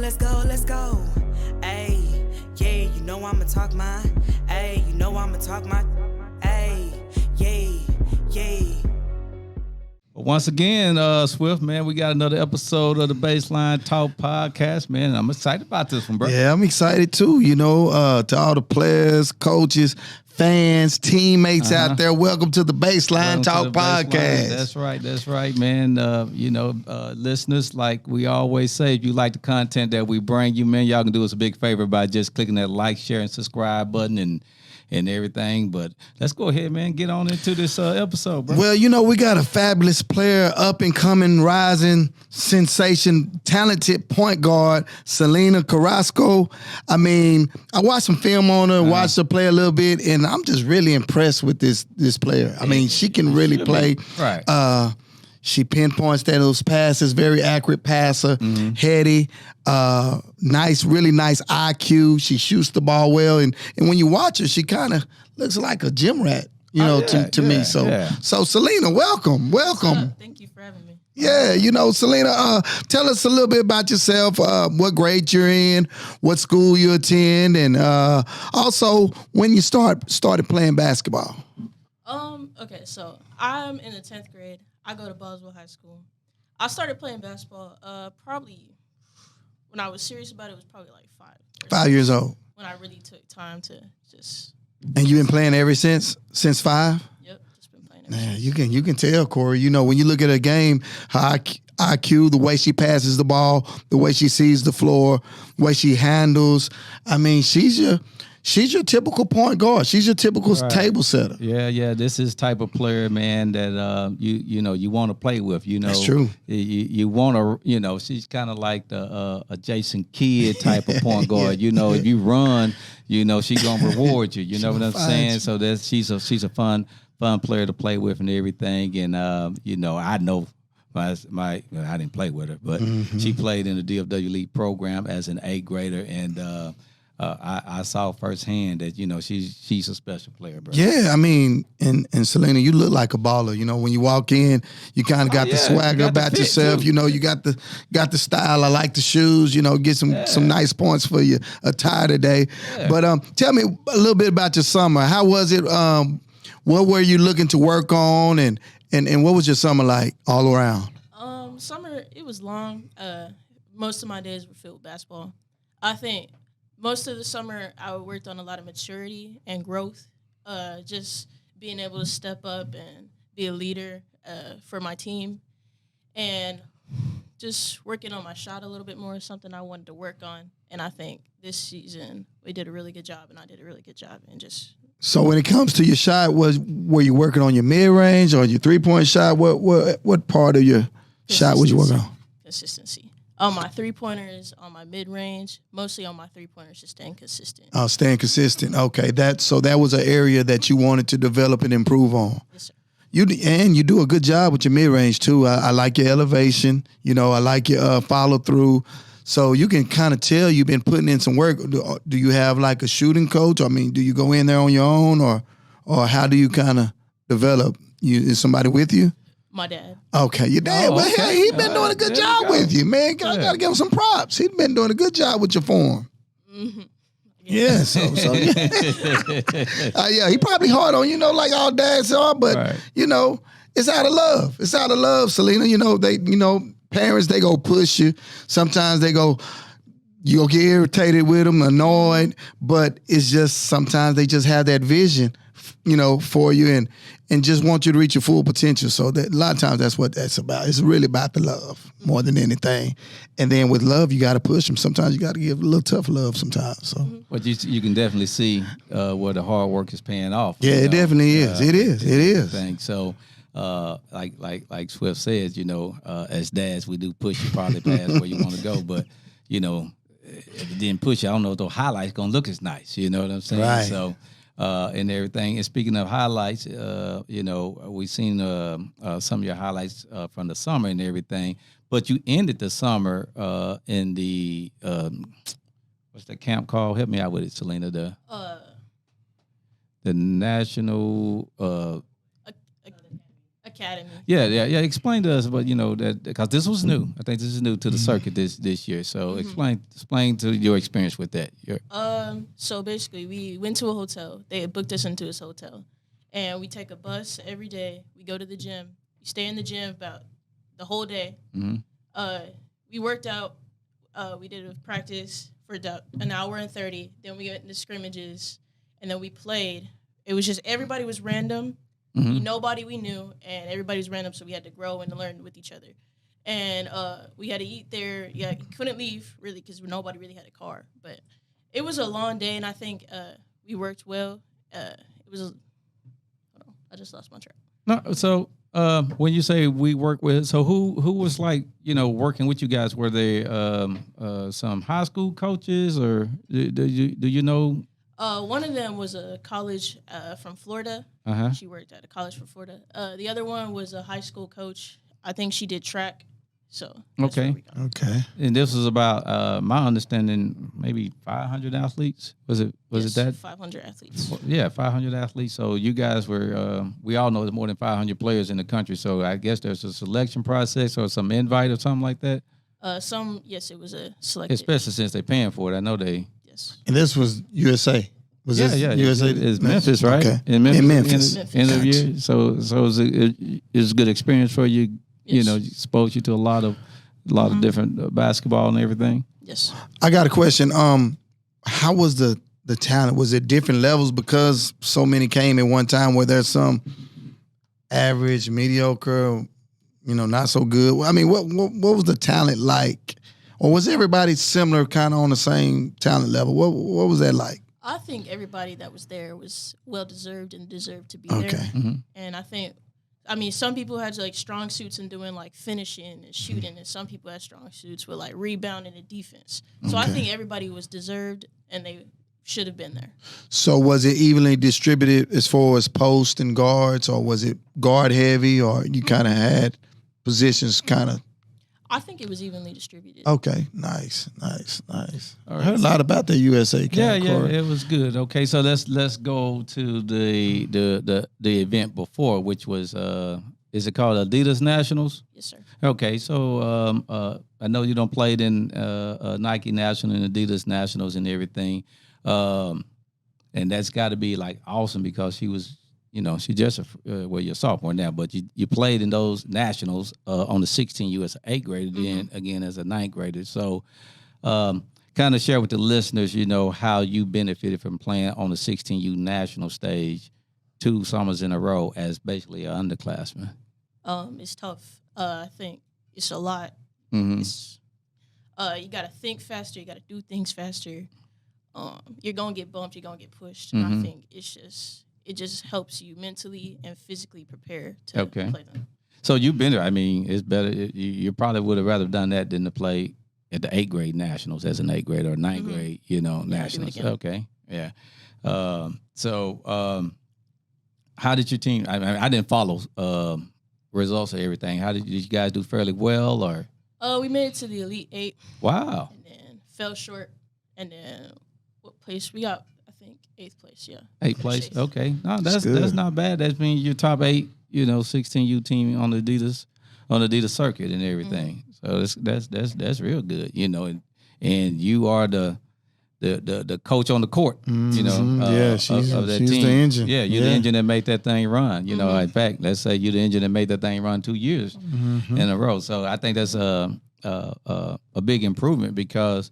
let's go, let's go. Ayy, yeah, you know I'ma talk my. Ayy, you know I'ma talk my. Ayy, yeah. Well, once again, Swift, man, we got another episode of the Baseline Talk podcast, man. I'm excited about this one, bro. Yeah, I'm excited too. You know, to all the players, coaches, fans, teammates out there, welcome to the Baseline Talk podcast. That's right, man. Listeners, like we always say, if you like the content that we bring you, man, y'all can do us a big favor by just clicking that like, share, and subscribe button and everything. But let's go ahead, man, get on into this episode, bro. Well, you know, we got a fabulous player, up and coming, rising sensation, talented point guard, Salena Carrasco. I mean, I watched some film on her, watched her play a little bit, and I'm just really impressed with this player. I mean, she can really play. Right. She pinpoints those passes, very accurate passer, heady, nice, really nice IQ. She shoots the ball well, and when you watch her, she kind of looks like a gym rat, to me. So Salena, welcome. Thank you for having me. Yeah, you know, Salena, tell us a little bit about yourself, what grade you're in, what school you attend, and also when you started playing basketball. Okay, so I'm in the 10th grade. I go to Boswell High School. I started playing basketball probably when I was serious about it was probably like 5 years old. When I really took time to just. And you've been playing ever since 5? Yep, just been playing ever since. You can tell, Corey. You know, when you look at a game, her IQ, the way she passes the ball, the way she sees the floor, the way she handles. I mean, she's your typical point guard. She's your typical table setter. Yeah. This is type of player, man, that you want to play with. You know, that's true. You want to, she's kind of like the a Jason Kidd type of point guard. You know, if you run, she's gonna reward you. You know what I'm saying? So she's a fun player to play with and everything. And I know. I didn't play with her, but she played in the DFW Elite program as an 8th grader, and I saw firsthand that she's a special player, bro. Yeah, I mean, and Salena, you look like a baller. You know, when you walk in, you kind of got the swagger about yourself. Too. You know, you got the style. I like the shoes. You know, get some nice points for your attire today. Yeah. But tell me a little bit about your summer. How was it? What were you looking to work on, and what was your summer like all around? Summer, it was long. Most of my days were filled with basketball. I think most of the summer I worked on a lot of maturity and growth, just being able to step up and be a leader for my team, and just working on my shot a little bit more, something I wanted to work on. And I think this season we did a really good job, and I did a really good job. And just so when it comes to your shot, were you working on your mid-range or your three-point shot? What part of your shot was you working on? Consistency. On my three-pointers, on my mid-range, mostly on my three-pointers, just staying consistent. Oh, staying consistent. Okay, that was an area that you wanted to develop and improve on. Yes, sir. You do a good job with your mid-range, too. I like your elevation. You know, I like your follow-through. So you can kind of tell you've been putting in some work. Do you have, like, a shooting coach? I mean, do you go in there on your own, or how do you kind of develop? Is somebody with you? My dad. Okay, your dad. Oh, well, okay. hey, he's been doing a good job with you, man. I got to give him some props. He's been doing a good job with your form. Mm-hmm. Yeah, so yeah, he probably hard on like all dads are, but it's out of love. It's out of love, Salena. Parents, they go push you. Sometimes you'll get irritated with them, annoyed, but it's just sometimes they just have that vision, for you and just want you to reach your full potential. So that a lot of times that's what that's about. It's really about the love more than anything. And then with love, you got to push them. Sometimes you got to give a little tough love sometimes. So, but you can definitely see where the hard work is paying off. Yeah, it definitely is. It is. So, like Swift says, as dads, we do push you probably past where you want to go. But if it didn't push you, I don't know if those highlights gonna look as nice. You know what I'm saying? Right. So. And everything. And speaking of highlights, we've seen some of your highlights from the summer and everything. But you ended the summer in the what's the camp called? Help me out with it, Salena. The National academy. Yeah. Explain to us, but that because this was new. I think this is new to the circuit this year. So explain to your experience with that. So basically, we went to a hotel. They had booked us into this hotel, and we take a bus every day. We go to the gym. We stay in the gym about the whole day. We worked out. We did a practice for about an hour and 30. Then we got into scrimmages, and then we played. It was just everybody was random. Nobody we knew, and everybody was random, so we had to grow and learn with each other. And we had to eat there. Yeah, couldn't leave, really, because nobody really had a car. But it was a long day, and I think we worked well. It was hold on, I just lost my track. No, so when you say we work with, so who was like, working with you guys? Were they some high school coaches, or do you know? One of them was a college from Florida. She worked at a college from Florida. The other one was a high school coach. I think she did track. So okay. And this was about my understanding, maybe 500 athletes. Was it that 500 athletes? Yeah, 500 athletes. So you guys were. We all know there's more than 500 players in the country. So I guess there's a selection process or some invite or something like that. Yes, it was a selection. Especially since they're paying for it. I know they. Yes. And this was USA. USA? It's Memphis, right? Okay. In Memphis. End of year. So it was a good experience for you. Yes. Exposed you to a lot of different basketball and everything. Yes. I got a question. How was the talent? Was it different levels because so many came at one time? Were there some average, mediocre, not so good? I mean, what was the talent like? Or was everybody similar, kind of on the same talent level? What was that like? I think everybody that was there was well-deserved and deserved to be Okay. there. And I mean, some people had like strong suits in doing like finishing and shooting, and some people had strong suits with like rebounding and defense. So I think everybody was deserved, and they should have been there. So was it evenly distributed as far as post and guards, or was it guard heavy, or you kind of had positions kind of? I think it was evenly distributed. Okay, nice. I heard a lot about the USA camp. Yeah, it was good. Okay, so let's go to the event before, which was is it called Adidas Nationals? Yes, sir. Okay, so I know you don't played in Nike National and Adidas Nationals and everything, and that's got to be like awesome because she was. She just you're a sophomore now, but you played in those nationals on the 16U as an 8th grader, then again as a 9th grader. So, kind of share with the listeners, how you benefited from playing on the 16U national stage 2 summers in a row as basically an underclassman. It's tough. I think it's a lot. It's, you got to think faster. You got to do things faster. You're gonna get bumped. You're gonna get pushed. And I think it just helps you mentally and physically prepare to play them. So you've been there. I mean, it's better. You probably would have rather done that than to play at the 8th grade nationals as an 8th grader or 9th grade, nationals. Okay, yeah. So how did your team? I didn't follow results or everything. How did you guys do? Fairly well, or? We made it to the Elite 8. Wow. And then fell short. And then what place we got? 8th place, yeah. 8th place, okay. No, that's not bad. That means you're top 8, 16U team on the Adidas circuit and everything. So that's real good, and you are the coach on the court, yeah, she's of that she's team. The engine. Yeah, you're the engine that made that thing run. In fact, let's say you're the engine that made that thing run 2 years in a row. So I think that's a big improvement because.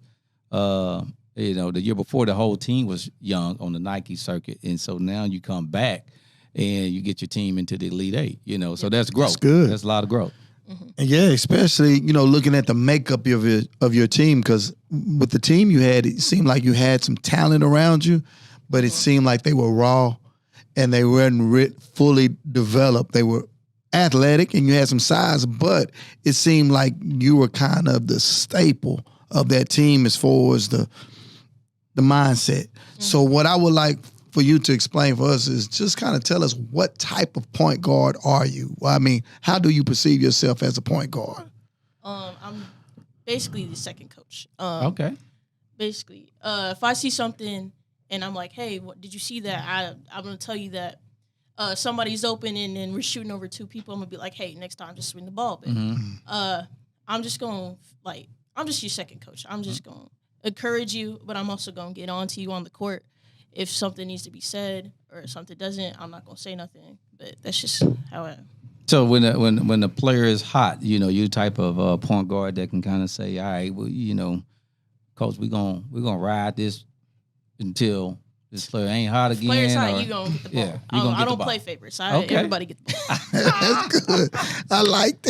The year before, the whole team was young on the Nike circuit. And so now you come back and you get your team into the Elite 8, So that's growth. That's good. That's a lot of growth. And yeah, especially, looking at the makeup of your team, because with the team you had, it seemed like you had some talent around you, but it seemed like they were raw and they weren't fully developed. They were athletic and you had some size, but it seemed like you were kind of the staple of that team as far as the mindset. So what I would like for you to explain for us is just kind of tell us what type of point guard are you? Well, I mean, how do you perceive yourself as a point guard? I'm basically the second coach. Okay. Basically, if I see something and I'm like, hey, did you see that? I'm going to tell you that somebody's open and then we're shooting over 2 people, I'm gonna be like, hey, next time just swing the ball. But I'm just your second coach. I'm just gonna encourage you, but I'm also gonna get on to you on the court. If something needs to be said or something doesn't, I'm not gonna say nothing. But that's just how I am. So when the player is hot, you type of point guard that can kind of say, all right, well, coach, we're gonna ride this until this player ain't hot again. Player's hot, you gonna get the ball. Yeah, I don't play favorites. Everybody get the ball. That's good. I like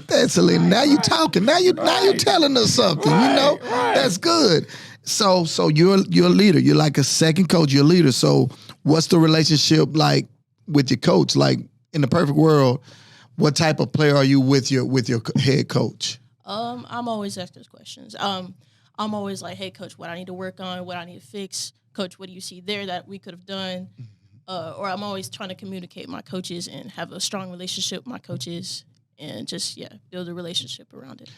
that, Salena. Now you talking. Now you telling us something. Right. That's good. So you're a leader. You're like a second coach. You're a leader. So what's the relationship like with your coach? Like in the perfect world, what type of player are you with your head coach? I'm always asking those questions. I'm always like, hey, coach, what I need to work on, what I need to fix. Coach, what do you see there that we could have done? Or I'm always trying to communicate with my coaches and have a strong relationship with my coaches and just, build a relationship around it.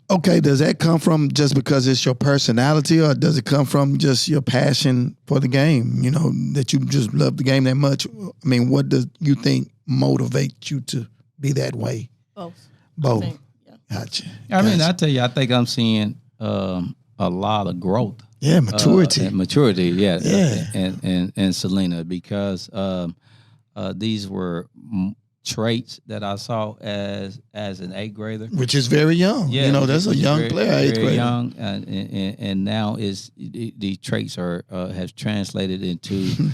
Okay, does that come from just because it's your personality, or does it come from just your passion for the game? That you just love the game that much? I mean, what does you think motivates you to be that way? Both. I think, Gotcha. I mean, I tell you, I think I'm seeing a lot of growth. Yeah, maturity. Maturity, yeah. Yeah. And Salena, because these were traits that I saw as an 8th grader, Which is very young. Yeah, that's a young player, 8th grader. Very young, and now these traits have translated into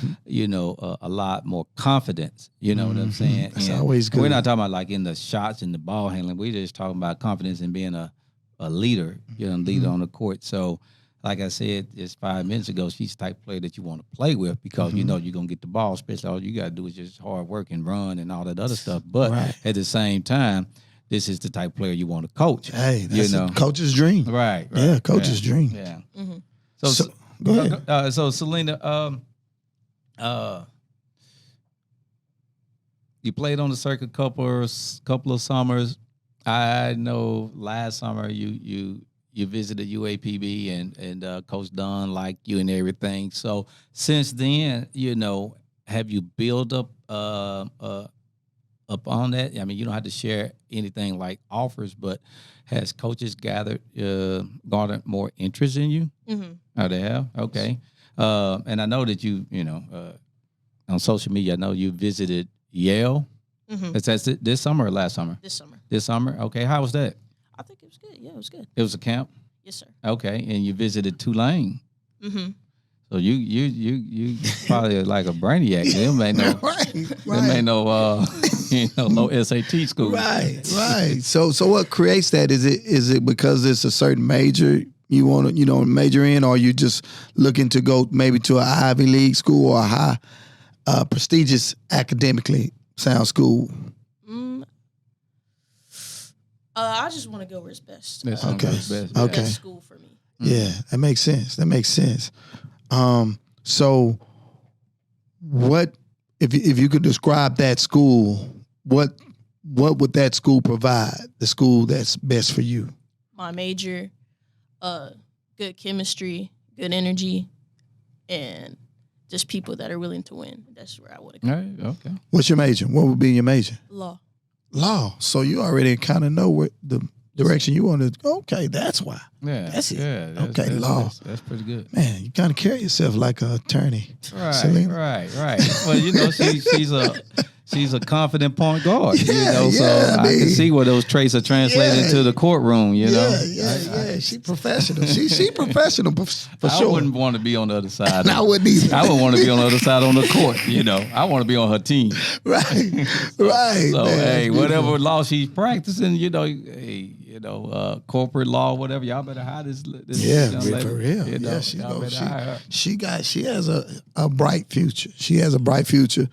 a lot more confidence. You know what I'm saying? That's always good. We're not talking about like in the shots and the ball handling. We're just talking about confidence and being a leader, leader on the court. So, like I said just 5 minutes ago, she's the type of player that you want to play with because you're going to get the ball, especially all you got to do is just hard work and run and all that other stuff. But at the same time, this is the type of player you want to coach. Hey, that's a coach's dream. Right. Yeah, coach's dream. Yeah. Mm-hmm. So go ahead. So Salena, you played on the circuit couple of summers. I know last summer you visited UAPB and Coach Dunn liked you and everything. So since then, have you built up on that? I mean, you don't have to share anything like offers, but has coaches garnered more interest in you? Mm-hmm. Oh, they have? Okay. And I know that you on social media, I know you visited Yale. Mm-hmm. Is that this summer or last summer? This summer. This summer? Okay. How was that? I think it was good. Yeah, it was good. It was a camp? Yes, sir. Okay. And you visited Tulane. Mm-hmm. So you probably like a brainiac. Them ain't no them ain't no low SAT school. Right. So what creates that? Is it because it's a certain major you want to major in, or you just looking to go maybe to an Ivy League school or a high prestigious academically sound school? I just want to go where it's best. Okay. Best school for me. Yeah, that makes sense. So what if you could describe that school, what would that school provide? The school that's best for you? My major, good chemistry, good energy, and just people that are willing to win. That's where I want to go. All right, okay. What's your major? What would be your major? Law. So you already kind of know what the direction you want to go. Okay, that's why. Yeah. That's it. Yeah, Okay, law. That's pretty good. Man, you kind of carry yourself like an attorney. Right, Salena. Well, she's a confident point guard. Yeah, so I I mean, can see where those traits are translated into the courtroom. Yeah. She professional. She professional for sure. I wouldn't want to be on the other side. I wouldn't either. I would want to be on the other side on the court. I want to be on her team. Right. So man, hey, whatever law she's practicing, corporate law, whatever, y'all better hire this Yeah, young lady. for real. She has a bright future. She has a bright future,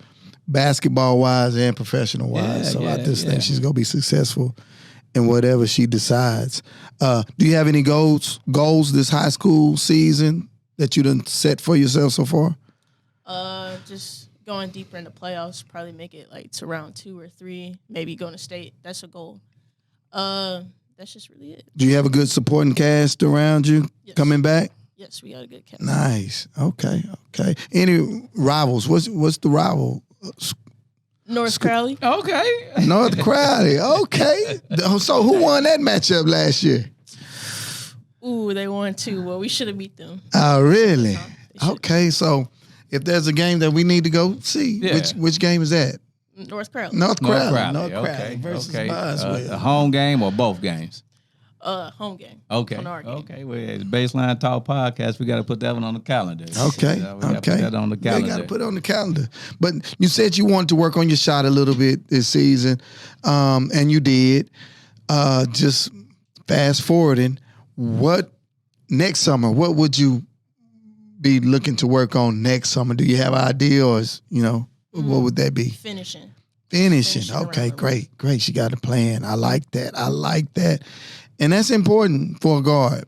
basketball wise and professional wise. I just think she's gonna be successful in whatever she decides. Do you have any goals this high school season that you done set for yourself so far? Just going deeper in the playoffs, probably make it like to round 2 or 3, maybe going to state. That's a goal. That's just really it. Do you have a good supporting cast around you coming back? Yes, we got a good cast. Nice. Okay. Any rivals? What's the rival North Crowley. Okay. North Crowley. Okay. So who won that matchup last year? Ooh, they won 2. Well, we should have beat them. Oh, really? Okay. So if there's a game that we need to go see, which game is that? North Crowley. North Crowley. North Crowley. Okay. Versus Okay. Boswell. A home game or both games? Home game. Okay. Okay. Well, it's Baseline Talk podcast. We got to put that one on the calendar. Okay. We got to put that on the calendar. You got to put it on the calendar. But you said you wanted to work on your shot a little bit this season, and you did. Just fast forwarding, what next summer? What would you be looking to work on next summer? Do you have an idea, or what would that be? Finishing. Okay, great. She got a plan. I like that. And that's important for a guard.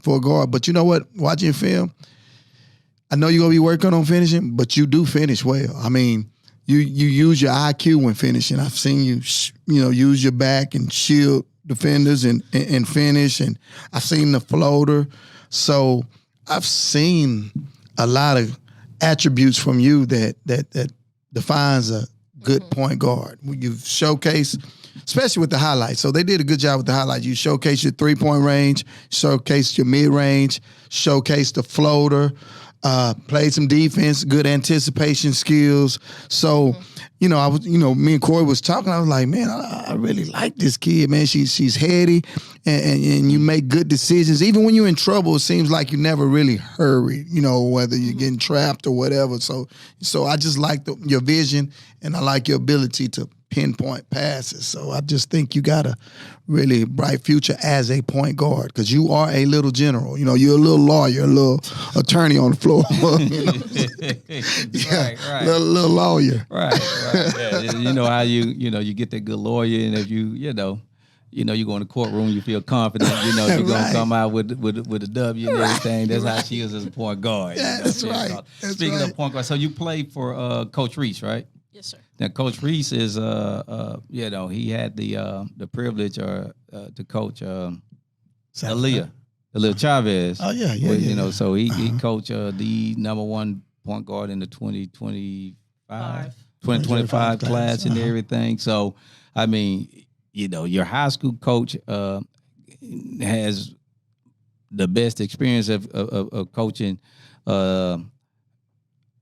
But you know what? Watching film, I know you're going to be working on finishing, but you do finish well. I mean, you use your IQ when finishing. I've seen you, use your back and shield defenders and finish. And I've seen the floater. So I've seen a lot of attributes from you that defines a good point guard. You've showcased, especially with the highlights. So they did a good job with the highlights. You showcased your 3-point range, showcased your mid-range, showcased the floater, played some defense, good anticipation skills. So, I was, me and Corey was talking. I was like, man, I really like this kid, man. She's heady, and you make good decisions. Even when you're in trouble, it seems like you never really hurry, whether you're getting trapped or whatever. So I just like your vision, and I like your ability to pinpoint passes. So I just think you got a really bright future as a point guard, because you are a little general. You're a little lawyer, a little attorney on the floor. Right. Little lawyer. Right. Yeah. You know how you get that good lawyer, and if you go in the courtroom, you feel confident. You're gonna come out with a W and everything. That's how she is as a point guard. Yeah, that's right. Speaking of point guard, so you played for Coach Reese, right? Yes, sir. Now, Coach Reese is, he had the privilege to coach Aaliyah Chavez. Oh yeah. So he coached the number 1 point guard in the 2025 class and everything. So, I mean, your high school coach has the best experience of coaching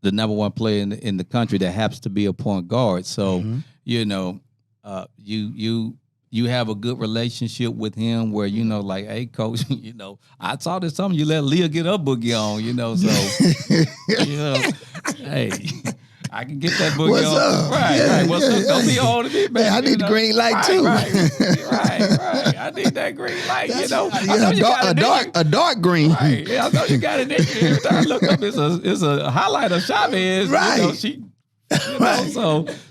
the number 1 player in the country that happens to be a point guard. So, you have a good relationship with him where, like, hey, coach, I saw this something, you let Leah get her boogie on, so, hey, I can get that boogie What's on. up? Right. What's up? Don't be holding me, man. I need the green light, too. Right. I need that green light, A dark green. Right. Yeah, I know you got it. Every time I look up, it's a highlight of Chavez. Right.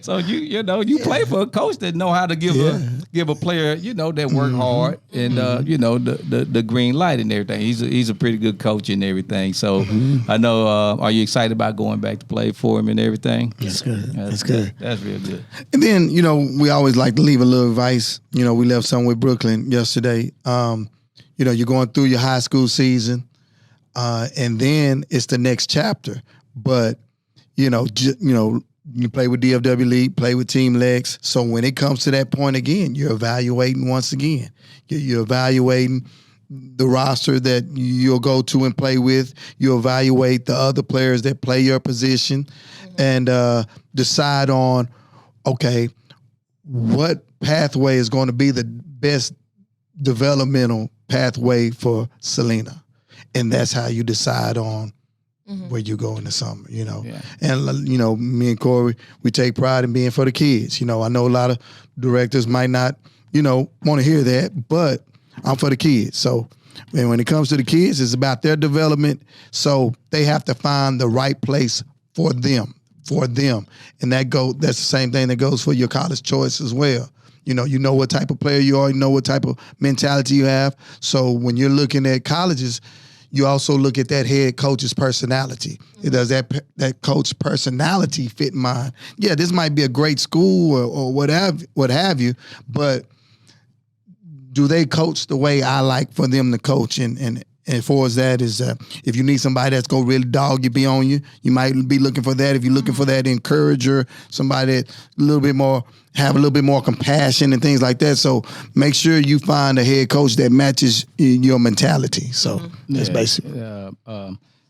So you play for a coach that know how to give a player, that work hard and the green light and everything. He's a pretty good coach and everything. So I know. Are you excited about going back to play for him and everything? That's good. That's good. That's real good. And then we always like to leave a little advice. We left some with Brooklyn yesterday. You're going through your high school season, and then it's the next chapter. But you play with DFW Elite, play with Team Lex. So when it comes to that point again, you're evaluating once again. You're evaluating the roster that you'll go to and play with. You evaluate the other players that play your position and decide on, okay, what pathway is going to be the best developmental pathway for Salena. And that's how you decide on where you go in the summer, Yeah. And, me and Corey, we take pride in being for the kids. I know a lot of directors might not, want to hear that, but I'm for the kids. So when it comes to the kids, it's about their development. So they have to find the right place for them. And that's the same thing that goes for your college choice as well. You know what type of player you are, you know what type of mentality you have. So when you're looking at colleges, you also look at that head coach's personality. Does that coach personality fit mine? Yeah, this might be a great school or what have you, but do they coach the way I like for them to coach? And as far as that is, if you need somebody that's gonna really dog you, be on you, you might be looking for that. If you're looking for that encourager, somebody that have a little bit more compassion and things like that. So make sure you find a head coach that matches your mentality. So that's basically.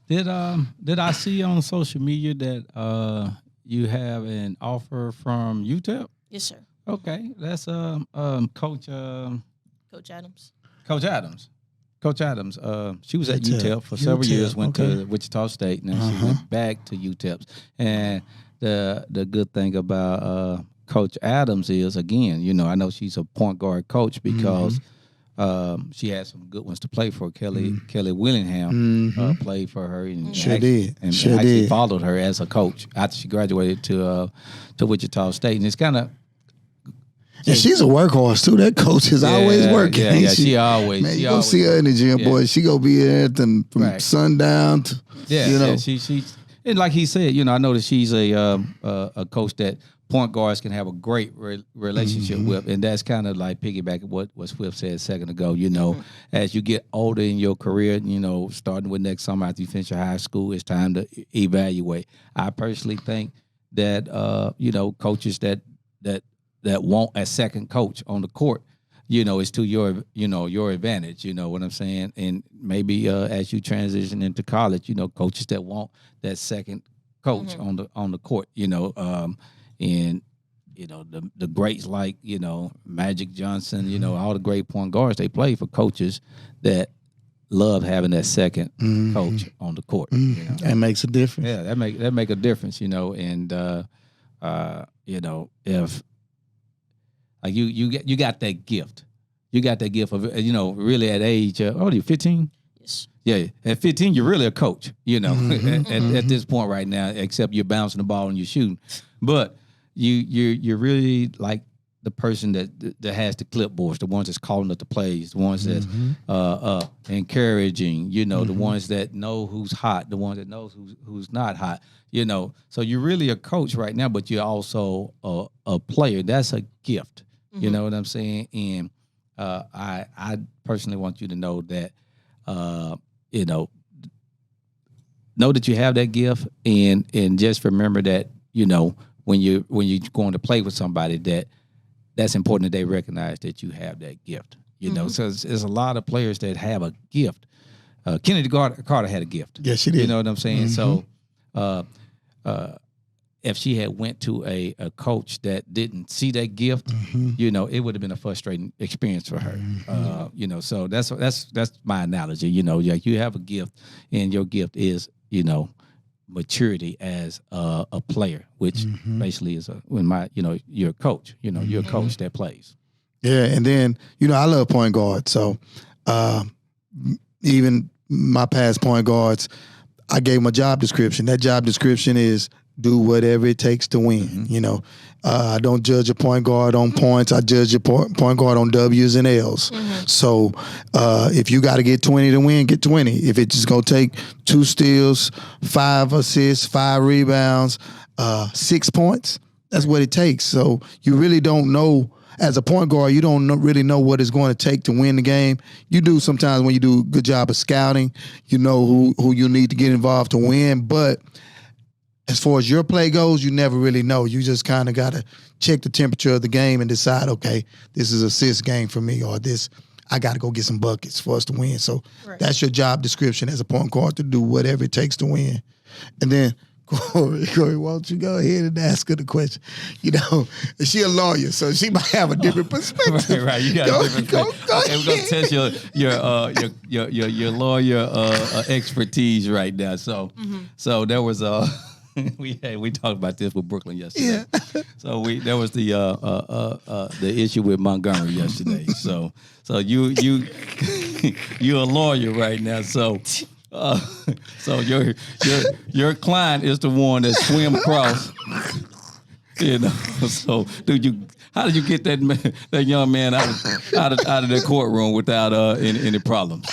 Did I see on social media that you have an offer from UTEP? Yes, sir. Okay, that's Coach Adams. Coach Adams. Coach Adams. She was at UTEP for several UTEP, years. Went to Wichita State, and then she went back to UTEP. And the good thing about Coach Adams is, again, you know, I know she's a point guard coach because she had some good ones to play for. Kelly Willingham played for her, and actually followed her as a coach after she graduated to Wichita State. And it's kind of. And she's a workhorse too. That coach is always working. Yeah, she always. Man, you gonna see her in the gym, boy. She gonna be there from sundown to. She and like he said, you know, I know that she's a coach that point guards can have a great relationship with, and that's kind of like piggyback what Swift said a second ago. You know, as you get older in your career, you know, starting with next summer after you finish your high school, it's time to evaluate. I personally think that you know, coaches that want a second coach on the court, you know, is to your advantage. You know what I'm saying? And maybe as you transition into college, you know, coaches that want that second coach on the court, you know, and you know the greats like, you know, Magic Johnson, you know, all the great point guards, they play for coaches that love having that second coach on the court. You know? That makes a difference. Yeah, that make a difference, you know, and you know, if like you got that gift. You got that gift of, you know, really at age, what are you, 15? Yes. Yeah, at 15, you're really a coach, you know, at this point right now, except you're bouncing the ball and you're shooting. But you're really like the person that has the clipboards, the ones that's calling up the plays, the ones that's encouraging, you know, the ones that know who's hot, the ones that knows who's not hot, you know. So you're really a coach right now, but you're also a player. That's a gift. You know what I'm saying? And I personally want you to know that, you know that you have that gift, and just remember that, you know, when you're going to play with somebody, that's important that they recognize that you have that gift. You know, so there's a lot of players that have a gift. Kennedy Carter had a gift. Yes, she did. You know what I'm saying? So, if she had went to a coach that didn't see that gift, you know, it would have been a frustrating experience for her. You know, so that's my analogy. You know, like you have a gift, and your gift is, you know, maturity as a player, which basically is you're a coach. You know, you're a coach that plays. Yeah, and then, you know, I love point guard. So even my past point guards, I gave them a job description. That job description is do whatever it takes to win. You know, I don't judge a point guard on points. I judge a point guard on W's and L's. So if you got to get 20 to win, get 20. If it's just going to take 2 steals, 5 assists, 5 rebounds, 6 points, that's what it takes. So you really don't know. As a point guard, you don't really know what it's going to take to win the game. You do sometimes when you do a good job of scouting, you know who you need to get involved to win. But as far as your play goes, you never really know. You just kind of got to check the temperature of the game and decide, okay, this is an assist game for me, or this, I got to go get some buckets for us to win. So that's your job description as a point guard, to do whatever it takes to win. And then, Corey, why don't you go ahead and ask her the question? You know, she a lawyer, so she might have a different perspective. Right. You got a different perspective. Okay, we're gonna test your lawyer expertise right now. So there was we talked about this with Brooklyn yesterday. Yeah. So there was the issue with Montgomery yesterday. So you you're a lawyer right now. So your client is the one that swim across. You know. So how did you get that young man out of the courtroom without any problems?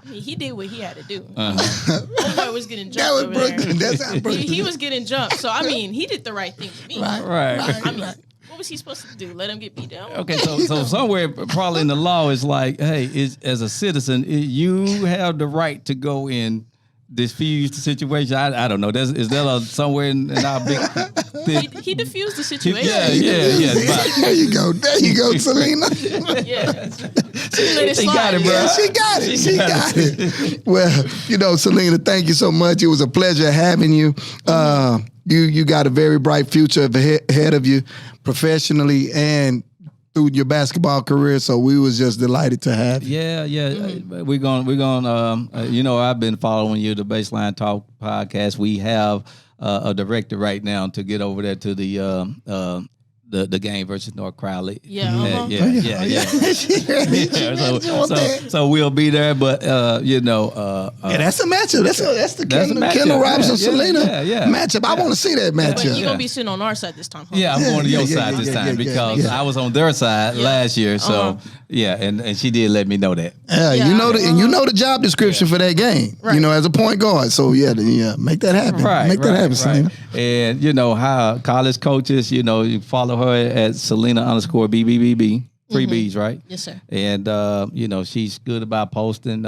I mean, he did what he had to do. Homeboy was getting jumped over there. That's how Brooklyn. He was getting jumped. So, I mean, he did the right thing to me. Right. I mean, what was he supposed to do? Let him get beat down? Okay, so somewhere probably in the law is like, hey, as a citizen, you have the right to go in diffuse the situation. I don't know. Is there somewhere in our big he diffused the situation. Yeah. There you go, Salena. Yeah. She let it She slide. got it, bro. Yeah, she got it. Well, Salena, thank you so much. It was a pleasure having you. You got a very bright future ahead of you, professionally and through your basketball career. So we was just delighted to have you. Yeah. We're going. I've been following you, the Baseline Talk podcast. We have a director right now to get over there to the game versus North Crowley. Yeah. Yeah. So we'll be there, but That's a matchup. That's the Kendall Robinson Salena matchup. I want to see that matchup. But you're gonna be sitting on our side this time. Huh? Yeah, I'm going to your side this time because I was on their side last year. So and she did let me know that. You know the job description for that game. Right. As a point guard. So make that happen. Make that happen, Salena. And how college coaches, you follow her at Salena_BBBB. 3 B's, right? Yes, sir. And she's good about posting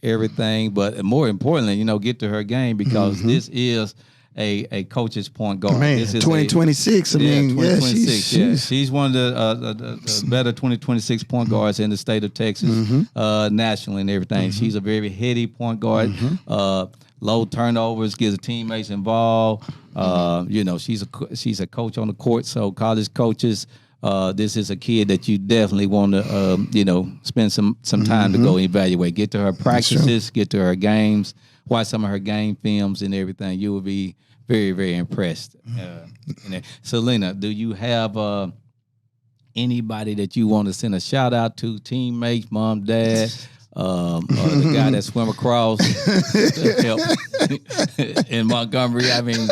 everything, but more importantly, get to her game because this is a coach's point guard. Man, this is 2026. 2026. She's one of the better 2026 point guards in the state of Texas, nationally and everything. She's a very heady point guard. Low turnovers, gets her teammates involved. She's a coach on the court, so college coaches. This is a kid that you definitely want to, spend some time to go evaluate. Get to her practices, get to her games, watch some of her game films and everything. You will be very, very impressed. Salena, do you have anybody that you want to send a shout out to? Teammates, mom, dad, or the guy that swam across to help in Montgomery? I mean,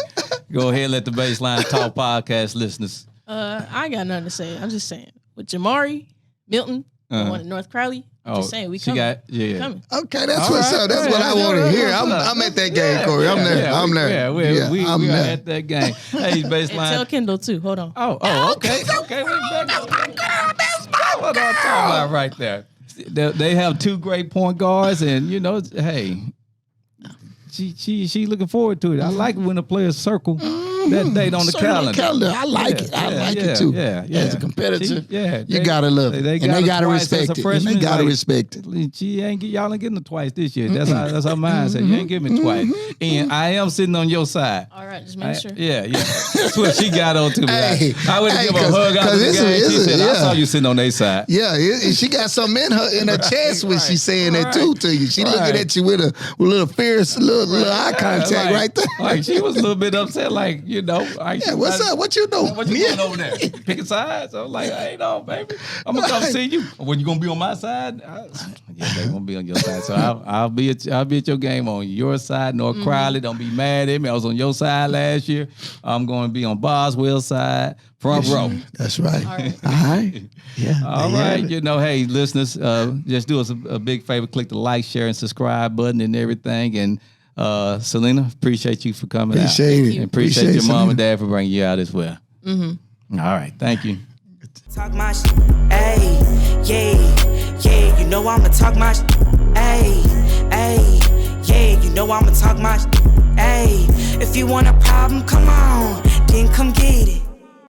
go ahead and let the Baseline Talk podcast listeners. I ain't got nothing to say. I'm just saying. With Jamari, Milton, the one in North Crowley, just saying, we coming. We coming. Okay, that's what's up. That's what I want to hear. I'm at that game, Corey. I'm there. I'm there. Yeah, we are at that game. Hey, Baseline. And tell Kendall, too. Hold on. Oh, okay. Okay, we're back. What I'm talking about right there. They have 2 great point guards, and, hey, she looking forward to it. I like it when the players circle that date on the calendar. I like it. I like it too. Yeah. As a competitor, you gotta love it, and they gotta respect it. And they gotta respect it. Y'all ain't getting it twice this year. That's our mindset. You ain't getting it twice, and I am sitting on your side. All right, just make sure. Yeah. That's what she got on to me. I would give her a hug out the game. She said, "I saw you sitting on their side." Yeah, she got something in her chest when she's saying that too to you. She looking at you with a little fierce, little eye contact right there. Like she was a little bit upset, like what's up? What you doing? What you doing over there? Picking sides? I was like, hey, no, baby, I'm gonna come see you. When you gonna be on my side? Yeah, baby, I'm gonna be on your side. So I'll be at your game on your side. North Crowley, don't be mad at me. I was on your side last year. I'm going to be on Boswell's side, front row. That's right. All right. Yeah. All right. Hey, listeners, just do us a big favor. Click the like, share, and subscribe button and everything. And Salena, appreciate you for coming out. And appreciate your mom and dad for bringing you out as well. All right. Thank you. Talk my shit, ayy, yeah, you know I'ma talk my shit, ayy, yeah, you know I'ma talk my shit, ayy. If you want a problem, come on, then come get it.